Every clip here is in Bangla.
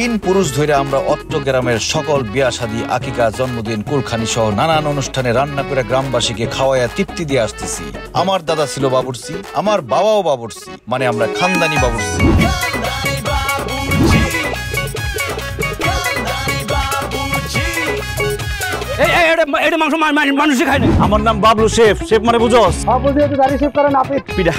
তিন পুরুষ ধরে আমরা অত্র গ্রামের সকল বিয়া শাদী, আকিকা, জন্মদিন, কুলখানি সহ নানান অনুষ্ঠানে রান্না করে গ্রামবাসীকে খাওয়াইয়া তৃপ্তি দিয়ে আসতেছি। আমার দাদা ছিল বাবুর্চি, আমার বাবাও বাবুর্চি, মানে আমরা খানদানি বাবুর্চি। আমার নাম বাবলু শেফ। শেফ মানে বুঝোস? শেফ করেন আপনি। পিঠা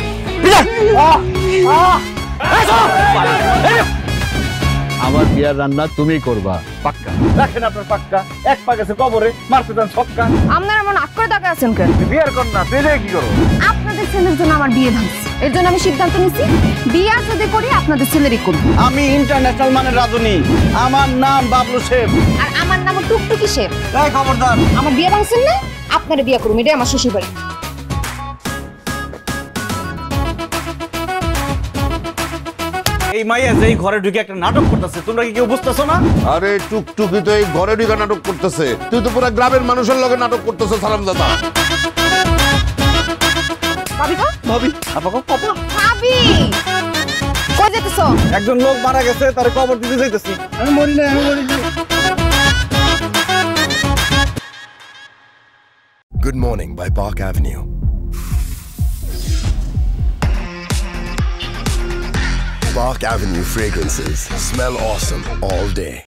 আমার বিয়ার রান্না তুমি করবা, পাক্কা? রাখেন আপনার পাক্কা। এক পা গেছে কবরে, মারতে যান ছক্কা। আপনারা এমন আগ করে তাকে আছেন কেন? বিয়ার কর না, তুই কি করো? আপনাদের ছেলের জন্য আমার বিয়ে ভাঙছে, এর জন্য আমি সিদ্ধান্ত নিছি বিয়া যদি করি আপনাদের ছেলেরই করব। আমি ইন্টারন্যাশনাল মানের রাজনী, আমার নাম বাবলু শেফ। আর আমার নাম টুকটুকি শেফ। এই খবরদার, আমার বিয়ে ভাঙছেন না, আপনারা বিয়ে করুন, এটাই আমার শ্বশুর বাড়ি। এই মাইয়া যে ঘরে ঢুকে একটা নাটক করতেছে, তোমরা কি কেউ বুঝতেছো না? আরে টুকটুকি তো এই ঘরে ঢুকে নাটক করতেছে, তুই তো পুরো গ্রামের মানুষের লগে নাটক করতেছ। সালাম দাদা। ভাবি গো, ভাবি, আপা গো, পাপা। ভাবি কই যেতেছো? একজন লোক মারা গেছে, তার কবর দিতে যাইতেছি। আমি মরি না, আমি মরি না। Good Morning by Park Avenue. Park Avenue fragrances smell awesome all day.